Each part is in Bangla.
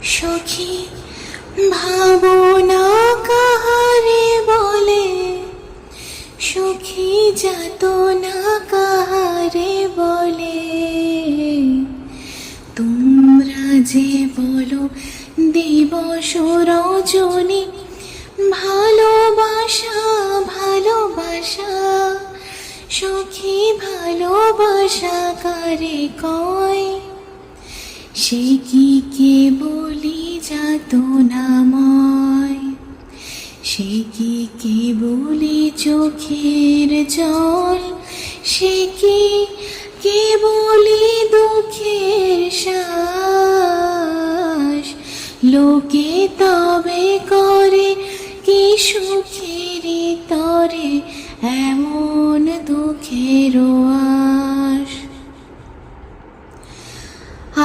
সখী ভাবনা কাহারে বলে, সখী যাতনা কাহারে বলে। তোমরা যে বলো দিবস রজনী, ভালোবাসা ভালোবাসা, সখী ভালোবাসা কারে কয়? সে কি কে বলি যাতনাময়, সে কি কে বলি চোখের জল, সে কি কে বলি দুঃখের শ্বাস। লোকে তবে করে কি সুখের তরে এমন দুঃখের আশ।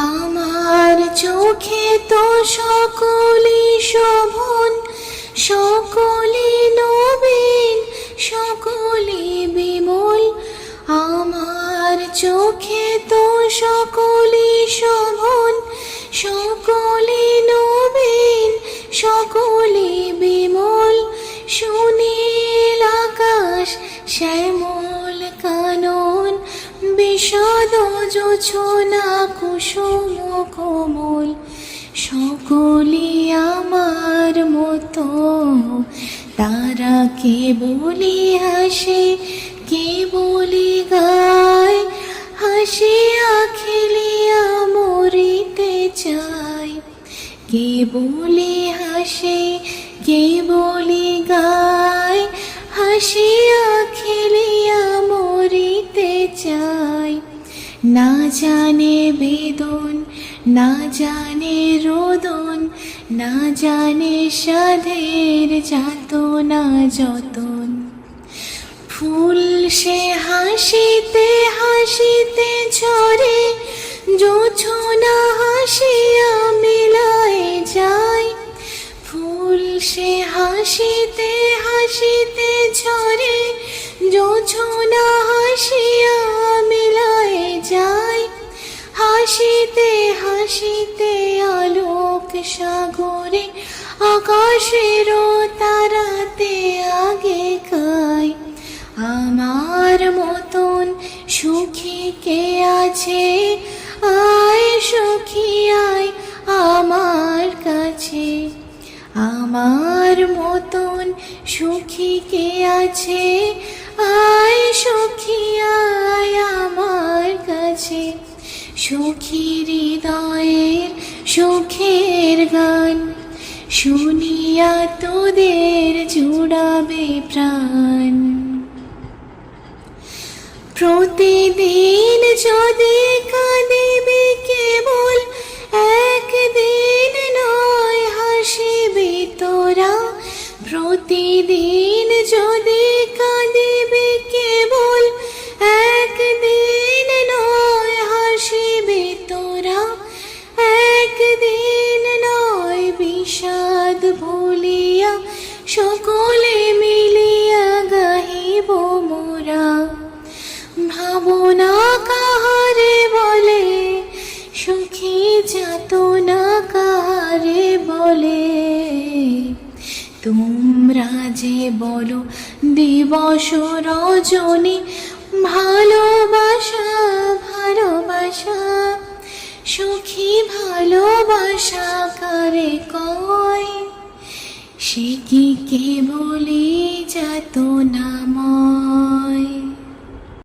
আমার চোখে তো সকলি শোভন, সকলি নবীন, সকলি বিমল। আমার চোখে তো সকলি শোভন, সকলি নবীন, সকলি বিমল। সুনীল আকাশ শ্যামল কানন, বিশদ জোছনা কুসুম কোমল। সকলি আমার মতো, তারা কে বলি হাসে, কে বলি গায়। হাসিয়া খেলিয়া মরিতে চাই, কে বলি হাসে, কে বলি গায়। হাসিয়া খেলিয়া মরিতে চাই। না জানে বেদন, না জানে রোদন, না জানে সাধের যাতনা যতন। ফুল সে হাসিতে হাসিতে ঝরে, জোছনা হাসিয়া মিলায় যায়। ফুল সে হাসিতে হাসিতে ঝরে, জোছনা হাসিয়া মিলায় যায়। হাসিতে হাসিতে আলোক সাগরে, আকাশের তারাতে আগে গায়। আমার মতন সুখী কে আছে, আয় সখী আয় আমার কাছে। আমার মতন সুখী কে আছে, আয় সখী আয় আমার কাছে। সুখী হৃদয়ের সুখের গান, শুনিয়া তোদের জুড়াবে প্রাণ। প্রতিদিন যদি কাঁদিবি কেবল, একদিন নয় হাসিবি তোরা। প্রতিদিন যদি কাঁদিবি কেবল, একদিন নয় হাসিবি তোরা। একদিন নয় বিষাদ ভুলিয়া, সকলে মিলিয়া গাহিব মোরা। ভাবনা কাহারে বলে, সুখী যাতনা কাহারে বলে। তোমরা যে বলো দিবস রজনী, ভালোবাসা ভালোবাসা, সুখী ভালোবাসা কারে কয়? সে কি কে বলি যাতনা